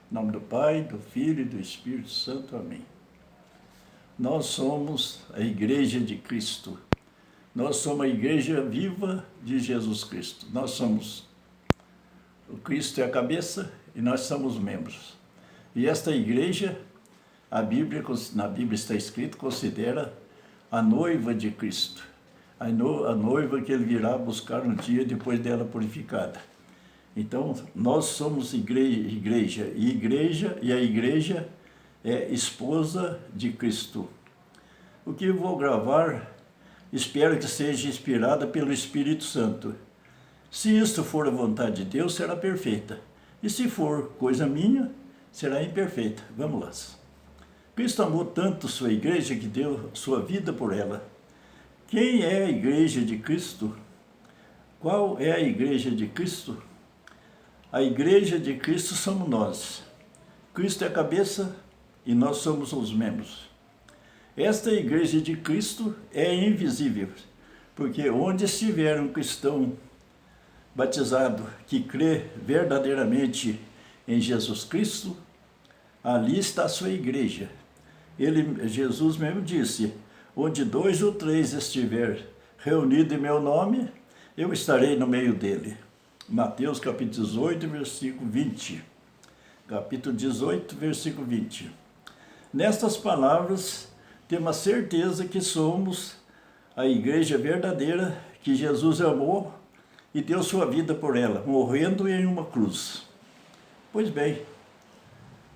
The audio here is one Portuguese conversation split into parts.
Em nome do Pai, do Filho e do Espírito Santo. Amém. Nós somos a Igreja de Cristo. Nós somos a Igreja viva de Jesus Cristo. Nós somos, o Cristo é a cabeça e nós somos membros. E esta Igreja, na Bíblia está escrito, considera a noiva de Cristo. A noiva que ele virá buscar um dia depois dela purificada. Então, nós somos igreja, e a igreja é esposa de Cristo. O que eu vou gravar, espero que seja inspirada pelo Espírito Santo. Se isto for a vontade de Deus, será perfeita. E se for coisa minha, será imperfeita. Vamos lá. Cristo amou tanto sua igreja que deu sua vida por ela. Quem é a igreja de Cristo? Qual é a igreja de Cristo? A igreja de Cristo somos nós. Cristo é a cabeça e nós somos os membros. Esta igreja de Cristo é invisível, porque onde estiver um cristão batizado que crê verdadeiramente em Jesus Cristo, ali está a sua igreja. Jesus mesmo disse, onde 2 ou 3 estiver reunido em meu nome, eu estarei no meio dele. Mateus capítulo 18, versículo 20. Capítulo 18, versículo 20. Nestas palavras, temos a certeza que somos a igreja verdadeira que Jesus amou e deu sua vida por ela, morrendo em uma cruz. Pois bem,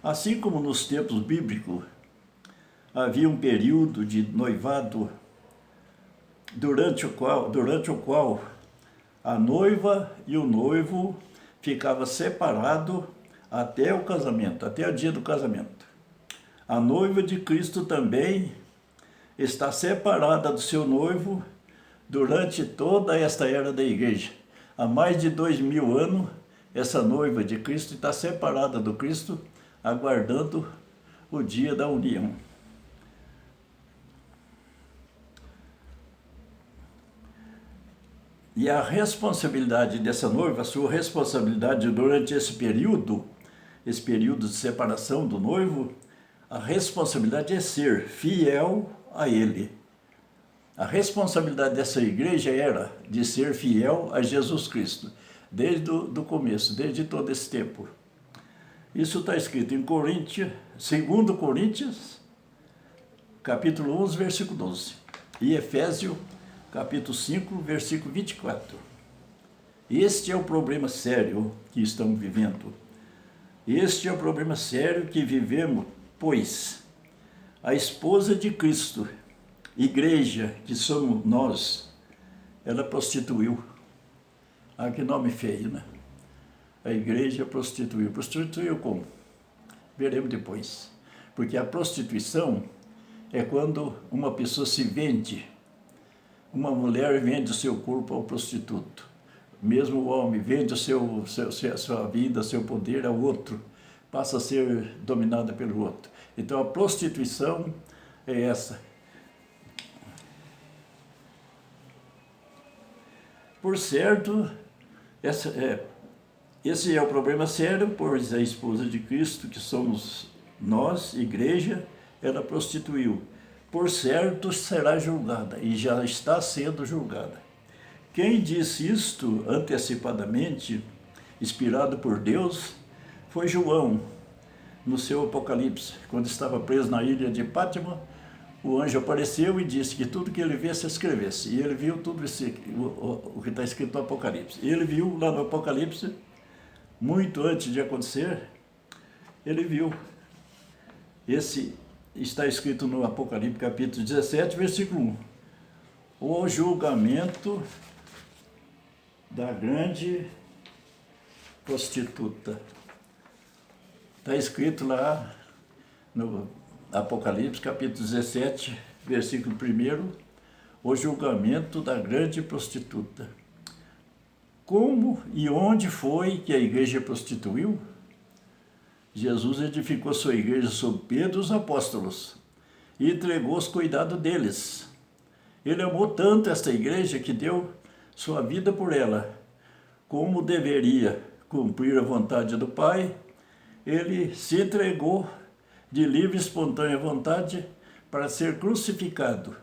assim como nos tempos bíblicos, havia um período de noivado durante o qual a noiva e o noivo ficavam separados até o casamento, até o dia do casamento. A noiva de Cristo também está separada do seu noivo durante toda esta era da igreja. Há mais de 2000 anos, essa noiva de Cristo está separada do Cristo, aguardando o dia da união. E a responsabilidade dessa noiva, a sua responsabilidade durante esse período de separação do noivo, a responsabilidade é ser fiel a ele. A responsabilidade dessa igreja era de ser fiel a Jesus Cristo, desde o começo, desde todo esse tempo. Isso está escrito em 2 Coríntios, capítulo 11, versículo 12, e Efésios, capítulo 5, versículo 24. Este é o problema sério que estamos vivendo. Este é o problema sério que vivemos, pois a esposa de Cristo, igreja que somos nós, ela prostituiu. Ah, que nome feio, né? A igreja prostituiu. Prostituiu como? Veremos depois. Porque a prostituição é quando uma pessoa se vende. Uma mulher vende o seu corpo ao prostituto. Mesmo o homem vende a sua vida, seu poder ao outro. Passa a ser dominada pelo outro. Então a prostituição é essa. Por certo, esse é o problema sério, pois a esposa de Cristo, que somos nós, igreja, ela prostituiu. Por certo será julgada, e já está sendo julgada. Quem disse isto antecipadamente, inspirado por Deus, foi João, no seu Apocalipse. Quando estava preso na ilha de Patmos, o anjo apareceu e disse que tudo que ele visse, escrevesse. E ele viu tudo isso, o que está escrito no Apocalipse. E ele viu lá no Apocalipse, muito antes de acontecer, ele viu está escrito no Apocalipse, capítulo 17, versículo 1. O julgamento da grande prostituta. Está escrito lá no Apocalipse, capítulo 17, versículo 1, o julgamento da grande prostituta. Como e onde foi que a igreja prostituiu? Jesus edificou sua igreja sob Pedro e os apóstolos e entregou os cuidados deles. Ele amou tanto esta igreja que deu sua vida por ela, como deveria cumprir a vontade do Pai, ele se entregou de livre e espontânea vontade para ser crucificado,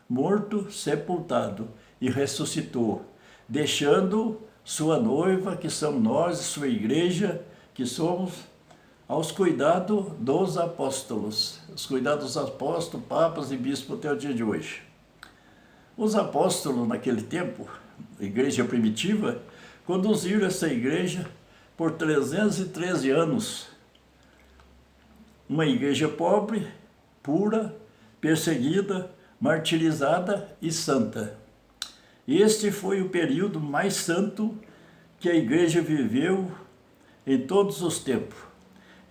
morto, sepultado e ressuscitou, deixando sua noiva, que somos nós, sua igreja, que somos, aos cuidados dos apóstolos, os cuidados dos apóstolos, papas e bispos até o dia de hoje. Os apóstolos, naquele tempo, a igreja primitiva, conduziram essa igreja por 313 anos. Uma igreja pobre, pura, perseguida, martirizada e santa. Este foi o período mais santo que a igreja viveu em todos os tempos.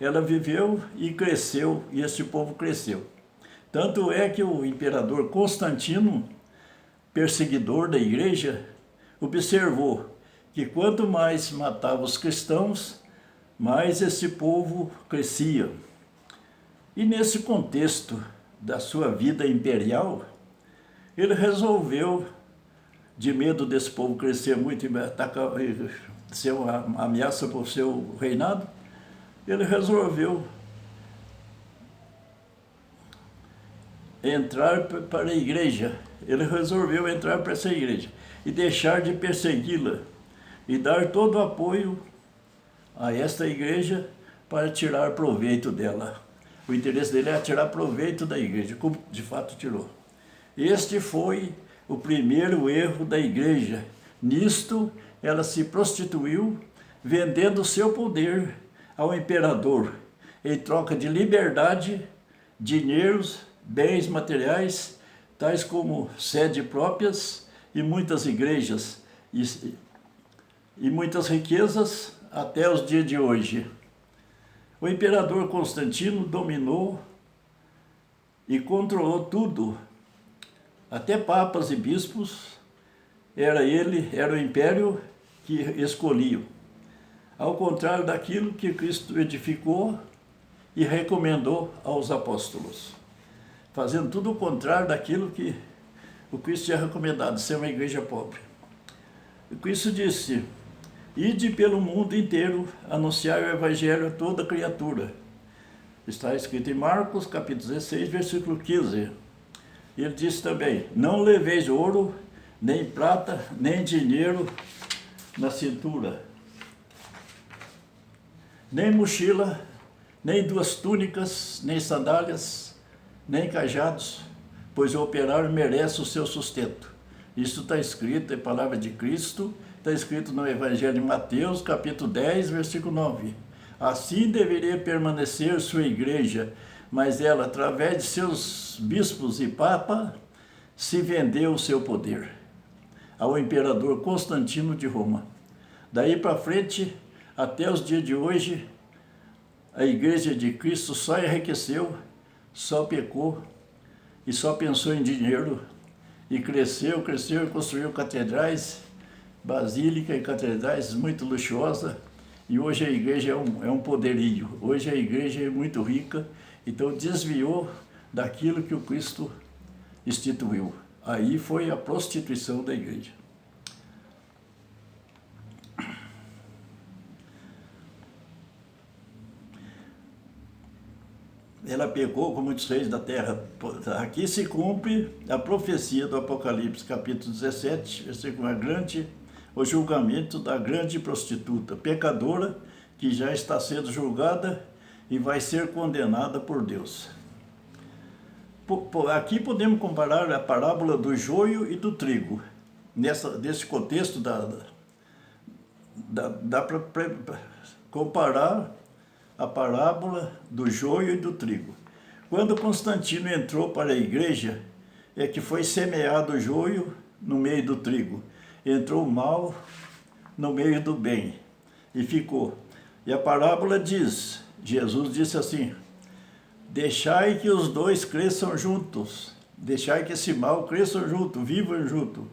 Ela viveu e cresceu, e este povo cresceu. Tanto é que o imperador Constantino, perseguidor da igreja, observou que quanto mais matava os cristãos, mais esse povo crescia. E nesse contexto da sua vida imperial, ele resolveu, de medo desse povo crescer muito e ser uma ameaça para o seu reinado, ele resolveu entrar para a igreja. Ele resolveu entrar para essa igreja e deixar de persegui-la e dar todo o apoio a esta igreja para tirar proveito dela. O interesse dele é tirar proveito da igreja, como de fato tirou. Este foi o primeiro erro da igreja. Nisto, ela se prostituiu, vendendo seu poder ao imperador, em troca de liberdade, dinheiros, bens materiais, tais como sede próprias e muitas igrejas e muitas riquezas até os dias de hoje. O imperador Constantino dominou e controlou tudo, até papas e bispos. Era o império que escolhia, ao contrário daquilo que Cristo edificou e recomendou aos apóstolos, fazendo tudo o contrário daquilo que o Cristo tinha recomendado, ser uma igreja pobre. E Cristo disse: ide pelo mundo inteiro, anunciar o evangelho a toda criatura. Está escrito em Marcos, capítulo 16, versículo 15. E ele disse também: não leveis ouro, nem prata, nem dinheiro na cintura, nem mochila, nem duas túnicas, nem sandálias, nem cajados, pois o operário merece o seu sustento. Isso está escrito, é palavra de Cristo, está escrito no Evangelho de Mateus, capítulo 10, versículo 9. Assim deveria permanecer sua igreja, mas ela, através de seus bispos e papa, se vendeu o seu poder ao imperador Constantino de Roma. Daí para frente, até os dias de hoje, a igreja de Cristo só enriqueceu, só pecou e só pensou em dinheiro, e cresceu e construiu catedrais, basílica e catedrais muito luxuosas, e hoje a igreja é um poderio. Hoje a igreja é muito rica, então desviou daquilo que o Cristo instituiu. Aí foi a prostituição da igreja. Ela pecou com muitos reis da terra. Aqui se cumpre a profecia do Apocalipse, capítulo 17, versículo 1, o julgamento da grande prostituta, pecadora, que já está sendo julgada e vai ser condenada por Deus. Aqui podemos comparar a parábola do joio e do trigo. Nesse contexto, dá para comparar a parábola do joio e do trigo. Quando Constantino entrou para a igreja, é que foi semeado o joio no meio do trigo. Entrou o mal no meio do bem e ficou. E a parábola diz, Jesus disse assim: deixai que os dois cresçam juntos, deixai que esse mal cresçam junto, vivam junto,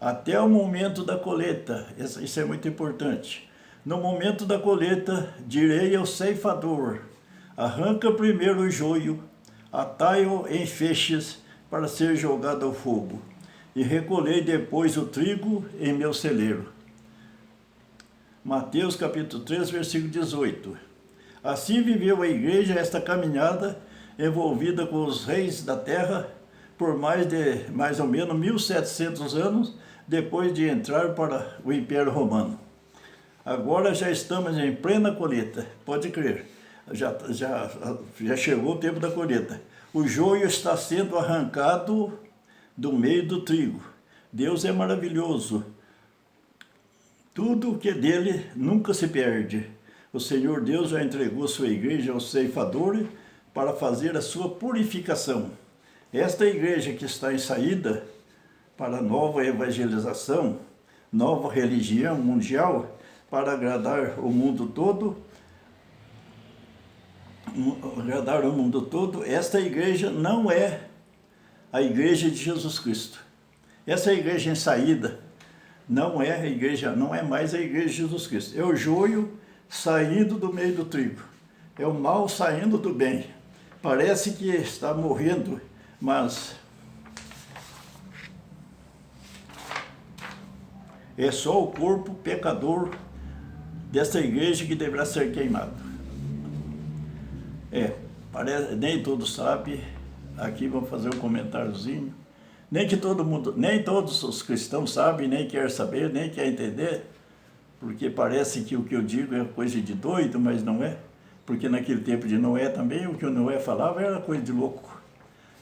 até o momento da colheita. Isso é muito importante. No momento da colheita, direi ao ceifador: arranca primeiro o joio, atai-o em feixes para ser jogado ao fogo, e recolhei depois o trigo em meu celeiro. Mateus capítulo 3, versículo 18. Assim viveu a igreja esta caminhada envolvida com os reis da terra por mais ou menos 1700 anos depois de entrar para o Império Romano. Agora já estamos em plena colheita, pode crer, já chegou o tempo da colheita. O joio está sendo arrancado do meio do trigo. Deus é maravilhoso. Tudo que é dele nunca se perde. O Senhor Deus já entregou sua igreja ao ceifador para fazer a sua purificação. Esta igreja que está em saída para nova evangelização, nova religião mundial, para agradar o mundo todo, esta igreja não é a igreja de Jesus Cristo. Essa igreja em saída não é a igreja, não é mais a igreja de Jesus Cristo. É o joio saindo do meio do trigo. É o mal saindo do bem. Parece que está morrendo, mas é só o corpo pecador dessa igreja que deverá ser queimado. Nem todos sabem, aqui vamos fazer um comentáriozinho. Nem todos os cristãos sabem, nem quer saber, nem quer entender, porque parece que o que eu digo é coisa de doido, mas não é. Porque naquele tempo de Noé também, o que o Noé falava era coisa de louco.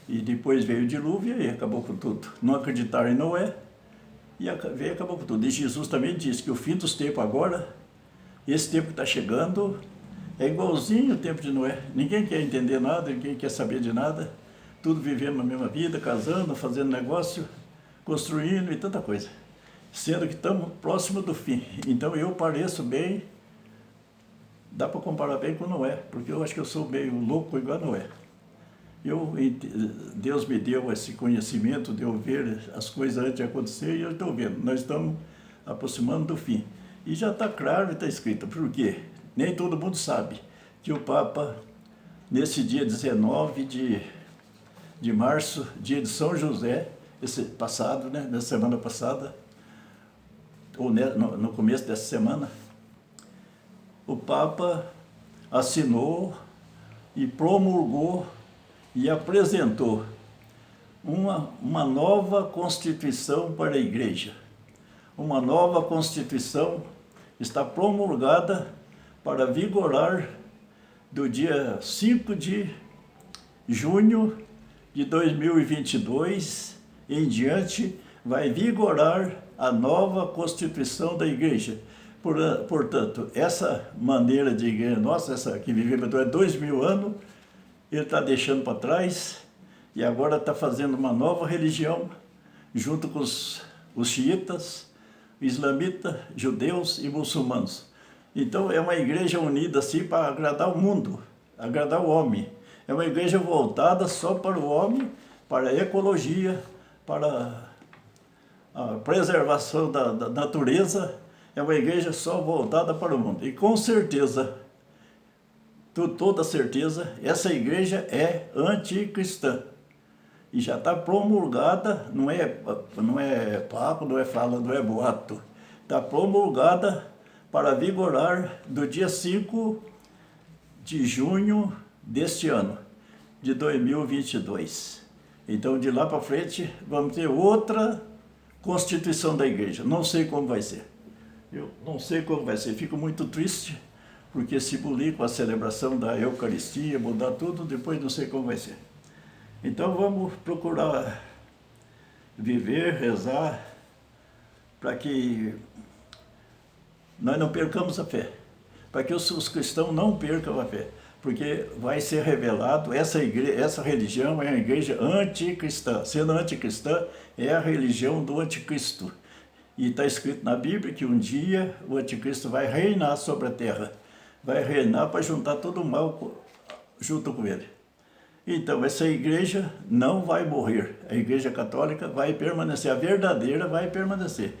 E depois veio o dilúvio e acabou com tudo. Não acreditaram em Noé e veio e acabou com tudo. E Jesus também disse que o fim dos tempos agora, esse tempo que está chegando, é igualzinho o tempo de Noé. Ninguém quer entender nada, ninguém quer saber de nada. Tudo vivendo a mesma vida, casando, fazendo negócio, construindo e tanta coisa. Sendo que estamos próximo do fim. Então eu pareço bem, dá para comparar bem com Noé, porque eu acho que eu sou meio louco igual a Noé. Deus me deu esse conhecimento de eu ver as coisas antes de acontecer e eu estou vendo. Nós estamos aproximando do fim. E já está claro e está escrito. Por quê? Nem todo mundo sabe que o Papa, nesse dia 19 de março, dia de São José, esse passado, né, na semana passada, ou no começo dessa semana, o Papa assinou e promulgou e apresentou uma nova Constituição para a Igreja. Uma nova Constituição está promulgada para vigorar do dia 5 de junho de 2022 em diante, vai vigorar a nova Constituição da Igreja. Portanto, essa maneira de igreja nossa, essa que vivemos há 2000 anos, ele está deixando para trás e agora está fazendo uma nova religião junto com os xiitas, islamitas, judeus e muçulmanos. Então é uma igreja unida assim para agradar o mundo, agradar o homem. É uma igreja voltada só para o homem, para a ecologia, para a preservação da natureza. É uma igreja só voltada para o mundo. E com certeza, toda certeza, essa igreja é anticristã. E já está promulgada, não é papo, não é fala, não é boato. Está promulgada para vigorar do dia 5 de junho deste ano, de 2022. Então, de lá para frente, vamos ter outra Constituição da Igreja. Não sei como vai ser. Eu não sei como vai ser. Fico muito triste, porque se bulir com a celebração da Eucaristia, mudar tudo, depois não sei como vai ser. Então, vamos procurar viver, rezar, para que nós não percamos a fé, para que os cristãos não percam a fé, porque vai ser revelado, essa religião é a igreja anticristã. Sendo anticristã, é a religião do anticristo. E está escrito na Bíblia que um dia o anticristo vai reinar sobre a terra, vai reinar para juntar todo o mal junto com ele. Então, essa igreja não vai morrer, a igreja católica vai permanecer, a verdadeira vai permanecer.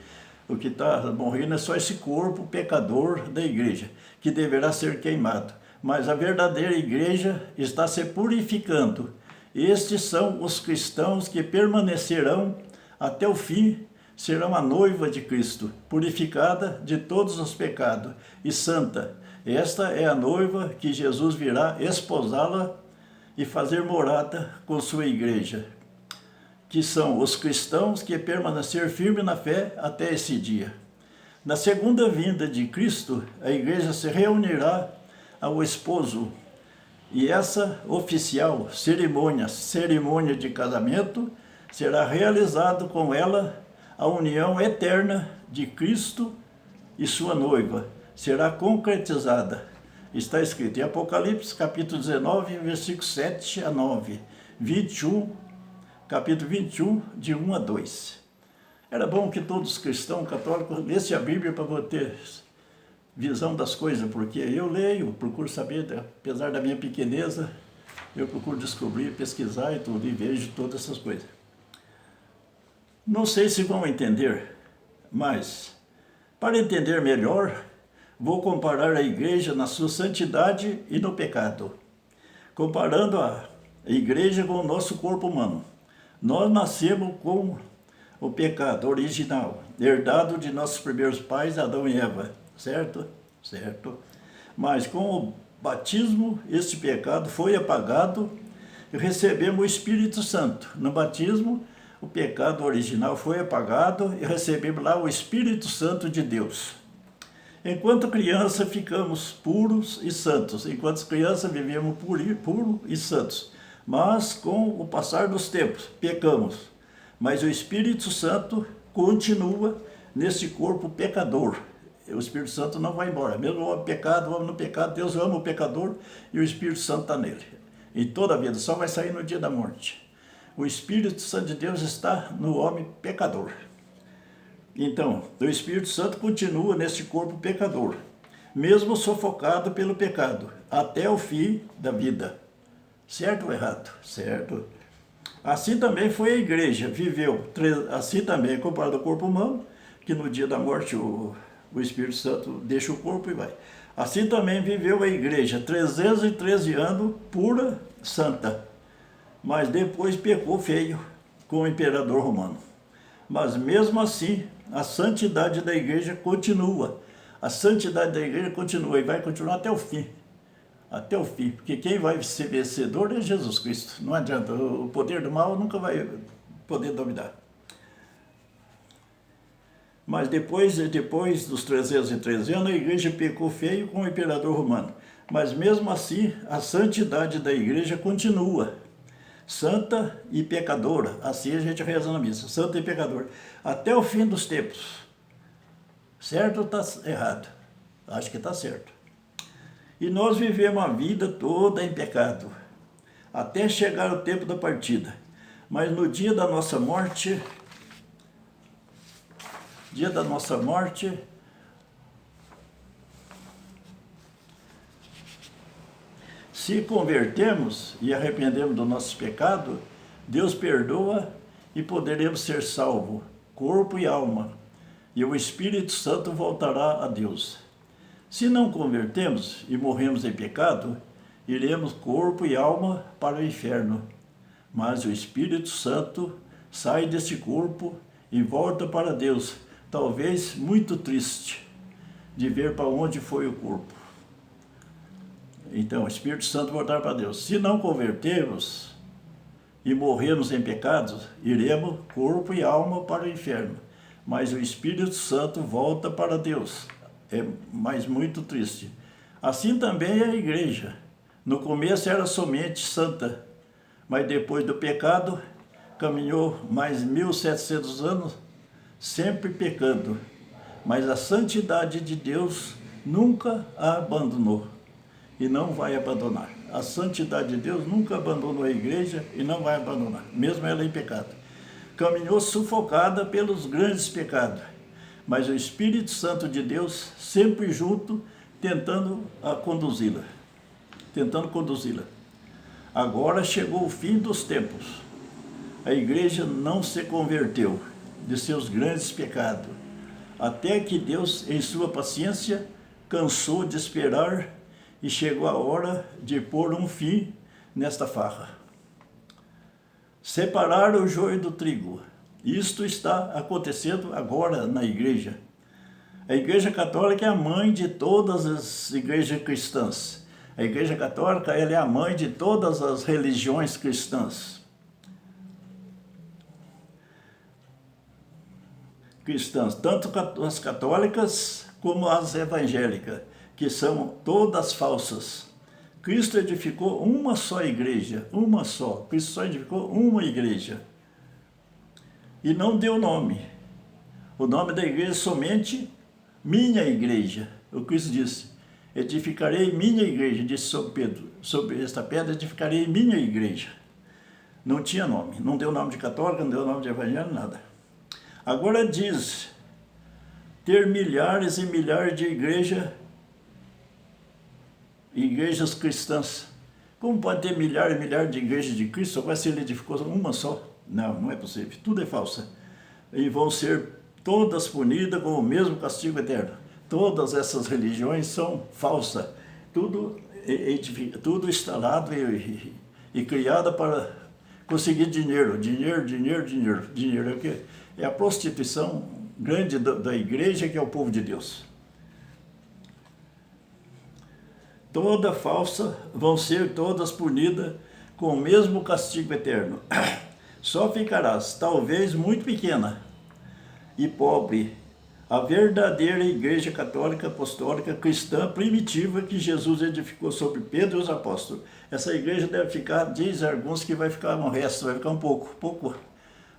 O que está morrendo é só esse corpo pecador da igreja, que deverá ser queimado. Mas a verdadeira igreja está se purificando. Estes são os cristãos que permanecerão até o fim, serão a noiva de Cristo, purificada de todos os pecados e santa. Esta é a noiva que Jesus virá esposá-la e fazer morada com sua igreja, que são os cristãos que permanecer firme na fé até esse dia. Na segunda vinda de Cristo, a igreja se reunirá ao esposo, e essa oficial cerimônia de casamento, será realizado com ela a união eterna de Cristo e sua noiva. Será concretizada. Está escrito em Apocalipse, capítulo 19, versículos 7 a 9, 21, capítulo 21, de 1 a 2. Era bom que todos os cristãos católicos lessem a Bíblia para ter visão das coisas, porque eu leio, procuro saber, apesar da minha pequeneza, eu procuro descobrir, pesquisar e tudo, e vejo todas essas coisas. Não sei se vão entender, mas para entender melhor, vou comparar a igreja na sua santidade e no pecado. Comparando a igreja com o nosso corpo humano. Nós nascemos com o pecado original, herdado de nossos primeiros pais, Adão e Eva, certo? Certo. Mas com o batismo, esse pecado foi apagado e recebemos o Espírito Santo. No batismo, o pecado original foi apagado e recebemos lá o Espírito Santo de Deus. Enquanto criança, ficamos puros e santos. Enquanto criança, vivemos puros e santos. Mas, com o passar dos tempos, pecamos. Mas o Espírito Santo continua nesse corpo pecador. O Espírito Santo não vai embora. Mesmo o homem pecado, o homem no pecado, Deus ama o pecador e o Espírito Santo está nele. Em toda a vida, só vai sair no dia da morte. O Espírito Santo de Deus está no homem pecador. Então, o Espírito Santo continua nesse corpo pecador, mesmo sufocado pelo pecado, até o fim da vida. Certo ou errado? Certo. Assim também foi a igreja, viveu, assim também, comparado ao corpo humano, que no dia da morte o Espírito Santo deixa o corpo e vai. Assim também viveu a igreja 313 anos, pura, santa, mas depois pecou feio com o imperador romano. Mas mesmo assim, a santidade da igreja continua. A santidade da igreja continua e vai continuar até o fim. Até o fim. Porque quem vai ser vencedor é Jesus Cristo. Não adianta. O poder do mal nunca vai poder dominar. Mas depois dos 313 anos, a igreja pecou feio com o imperador romano. Mas mesmo assim, a santidade da igreja continua. Santa e pecadora, assim a gente reza na missa, santa e pecadora, até o fim dos tempos. Certo ou está errado? Acho que está certo. E nós vivemos a vida toda em pecado, até chegar o tempo da partida. Mas no dia da nossa morte, se convertermos e arrependemos do nosso pecado, Deus perdoa e poderemos ser salvos, corpo e alma, e o Espírito Santo voltará a Deus. Se não convertemos e morremos em pecado, iremos corpo e alma para o inferno. Mas o Espírito Santo sai desse corpo e volta para Deus, talvez muito triste de ver para onde foi o corpo. Então, o Espírito Santo voltar para Deus. Se não convertermos e morrermos em pecados, iremos corpo e alma para o inferno. Mas o Espírito Santo volta para Deus. É mais muito triste. Assim também é a igreja. No começo era somente santa, mas depois do pecado, caminhou mais 1700 anos, sempre pecando. Mas a santidade de Deus nunca a abandonou. E não vai abandonar. A santidade de Deus nunca abandonou a igreja e não vai abandonar, mesmo ela em pecado. Caminhou sufocada pelos grandes pecados, mas o Espírito Santo de Deus sempre junto, tentando conduzi-la. Agora chegou o fim dos tempos. A igreja não se converteu de seus grandes pecados, até que Deus, em sua paciência, cansou de esperar e chegou a hora de pôr um fim nesta farra. Separar o joio do trigo. Isto está acontecendo agora na igreja. A Igreja Católica é a mãe de todas as igrejas cristãs. A Igreja Católica, ela é a mãe de todas as religiões cristãs. Tanto as católicas como as evangélicas, que são todas falsas. Cristo edificou uma só igreja, uma só. Cristo só edificou uma igreja. E não deu nome. O nome da igreja é somente minha igreja. O Cristo disse, edificarei minha igreja, disse sobre Pedro. Sobre esta pedra edificarei minha igreja. Não tinha nome. Não deu nome de católica, não deu nome de evangélico, nada. Agora diz ter milhares e milhares de igrejas cristãs. Como pode ter milhares e milhares de igrejas de Cristo, agora se ele edificou uma só? Não, não é possível. Tudo é falsa. E vão ser todas punidas com o mesmo castigo eterno. Todas essas religiões são falsas. Tudo instalado e criado para conseguir dinheiro. Dinheiro é o quê? É a prostituição grande da igreja, que é o povo de Deus. Toda falsa vão ser todas punidas com o mesmo castigo eterno. Só ficarás, talvez muito pequena e pobre, a verdadeira Igreja Católica Apostólica Cristã Primitiva que Jesus edificou sobre Pedro e os apóstolos. Essa igreja deve ficar, diz alguns que vai ficar um resto, vai ficar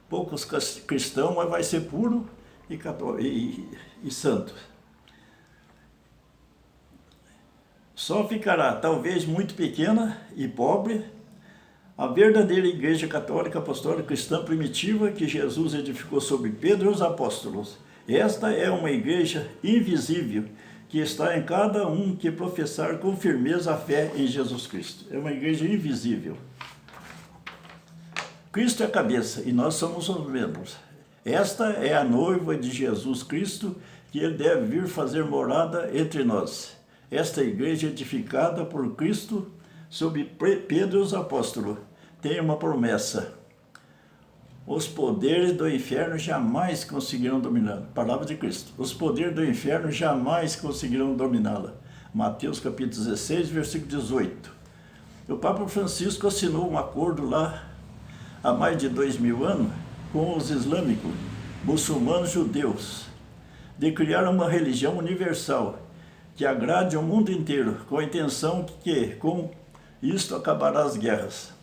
poucos cristãos, mas vai ser puro e santo. Só ficará, talvez muito pequena e pobre, a verdadeira Igreja Católica Apostólica Cristã Primitiva que Jesus edificou sobre Pedro e os apóstolos. Esta é uma igreja invisível que está em cada um que professar com firmeza a fé em Jesus Cristo. É uma igreja invisível. Cristo é a cabeça e nós somos os membros. Esta é a noiva de Jesus Cristo que ele deve vir fazer morada entre nós. Esta igreja edificada por Cristo sobre Pedro e os apóstolos tem uma promessa. Os poderes do inferno jamais conseguirão dominá-la. Palavra de Cristo. Os poderes do inferno jamais conseguirão dominá-la. Mateus capítulo 16, versículo 18. O Papa Francisco assinou um acordo lá há mais de 2000 anos com os islâmicos, muçulmanos judeus, de criar uma religião universal que agrade ao mundo inteiro, com a intenção que com isto acabará as guerras.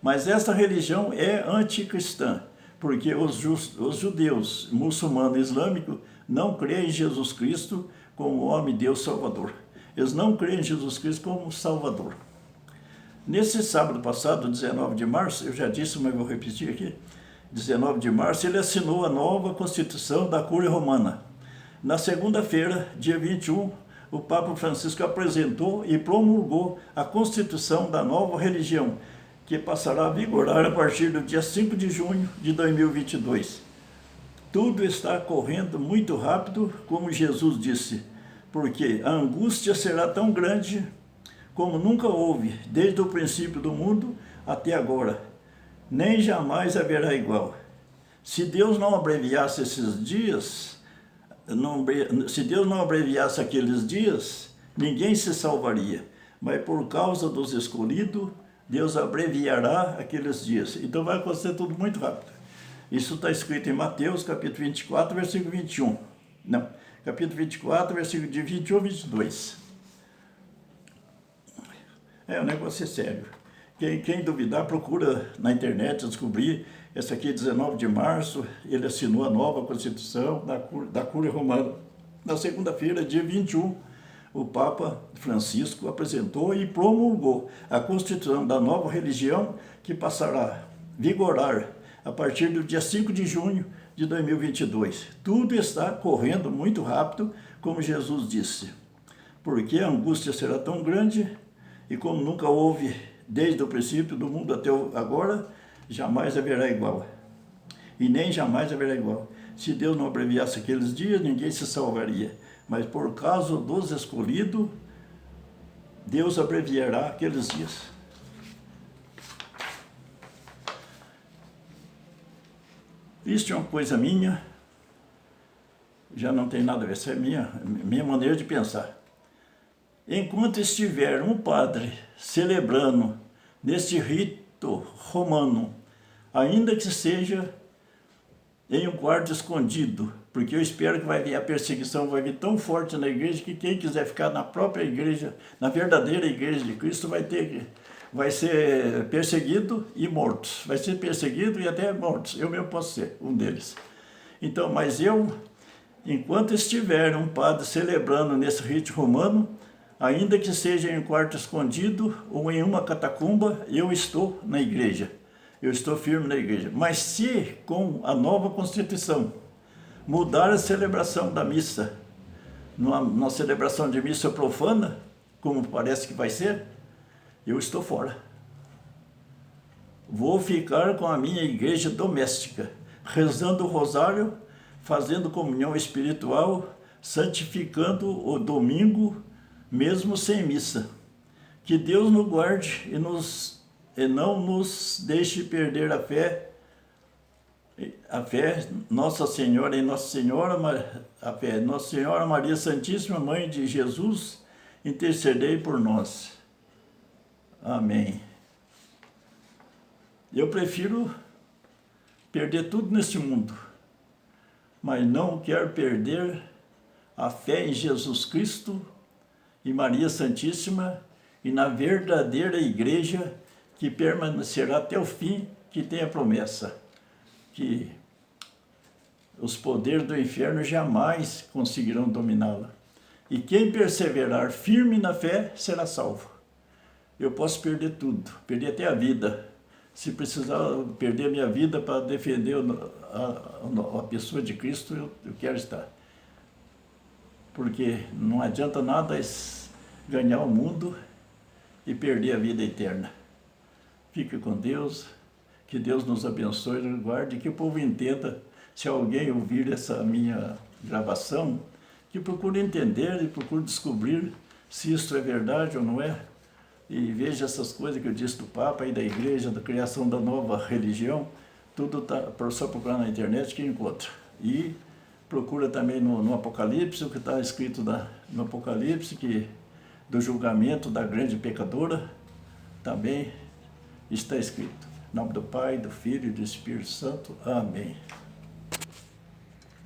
Mas esta religião é anticristã, porque os judeus, muçulmanos e islâmicos não creem em Jesus Cristo como homem, Deus, Salvador. Eles não creem em Jesus Cristo como Salvador. Nesse sábado passado, 19 de março, eu já disse, mas vou repetir aqui, 19 de março, ele assinou a nova Constituição da Cúria Romana. Na segunda-feira, dia 21, o Papa Francisco apresentou e promulgou a Constituição da nova religião, que passará a vigorar a partir do dia 5 de junho de 2022. Tudo está correndo muito rápido, como Jesus disse, porque a angústia será tão grande como nunca houve, desde o princípio do mundo até agora. Nem jamais haverá igual. Se Deus não abreviasse esses dias, se Deus não abreviasse aqueles dias, ninguém se salvaria. Mas por causa dos escolhidos, Deus abreviará aqueles dias. Então vai acontecer tudo muito rápido. Isso está escrito em Mateus, capítulo 24, versículo 21. Não, capítulo 24, versículo de 21 a 22. O negócio é sério. Quem duvidar, procura na internet descobrir. Essa aqui é 19 de março, ele assinou a nova Constituição da Cúria Romana. Na segunda-feira, dia 21, o Papa Francisco apresentou e promulgou a Constituição da nova religião que passará a vigorar a partir do dia 5 de junho de 2022. Tudo está correndo muito rápido, como Jesus disse, porque a angústia será tão grande e como nunca houve desde o princípio do mundo até agora, jamais haverá igual. E nem jamais haverá igual. Se Deus não abreviasse aqueles dias, ninguém se salvaria. Mas por causa dos escolhidos, Deus abreviará aqueles dias. Isto é uma coisa minha. já não tem nada a ver, essa é a minha maneira de pensar. Enquanto estiver um padre celebrando neste rito romano, ainda que seja em um quarto escondido, porque eu espero que vai vir a perseguição, vai vir tão forte na igreja que quem quiser ficar na própria igreja, na verdadeira igreja de Cristo, vai ser perseguido e morto. Vai ser perseguido e até morto. Eu mesmo posso ser um deles. Então, mas enquanto estiver um padre celebrando nesse rito romano, ainda que seja em um quarto escondido ou em uma catacumba, eu estou na igreja. Eu estou firme na igreja. Mas se com a nova Constituição mudar a celebração da missa, numa celebração de missa profana, como parece que vai ser, eu estou fora. Vou ficar com a minha igreja doméstica, rezando o rosário, fazendo comunhão espiritual, santificando o domingo, mesmo sem missa. Que Deus nos guarde e não nos deixe perder a fé, Nossa Senhora e Nossa Senhora Maria Santíssima, Mãe de Jesus, intercedei por nós. Amém. Eu prefiro perder tudo neste mundo, mas não quero perder a fé em Jesus Cristo e Maria Santíssima e na verdadeira igreja que permanecerá até o fim, que tem a promessa que os poderes do inferno jamais conseguirão dominá-la. E quem perseverar firme na fé será salvo. Eu posso perder tudo, perder até a vida. Se precisar perder a minha vida para defender a pessoa de Cristo, eu quero estar. Porque não adianta nada ganhar o mundo e perder a vida eterna. Fique com Deus, que Deus nos abençoe e nos guarde, que o povo entenda, se alguém ouvir essa minha gravação, que procure entender e procure descobrir se isso é verdade ou não é, e veja essas coisas que eu disse do Papa e da Igreja, da criação da nova religião, tudo tá só procurar na internet que encontra. E procura também no Apocalipse, o que está escrito no Apocalipse, que do julgamento da grande pecadora, também está escrito. Em nome do Pai, do Filho e do Espírito Santo. Amém.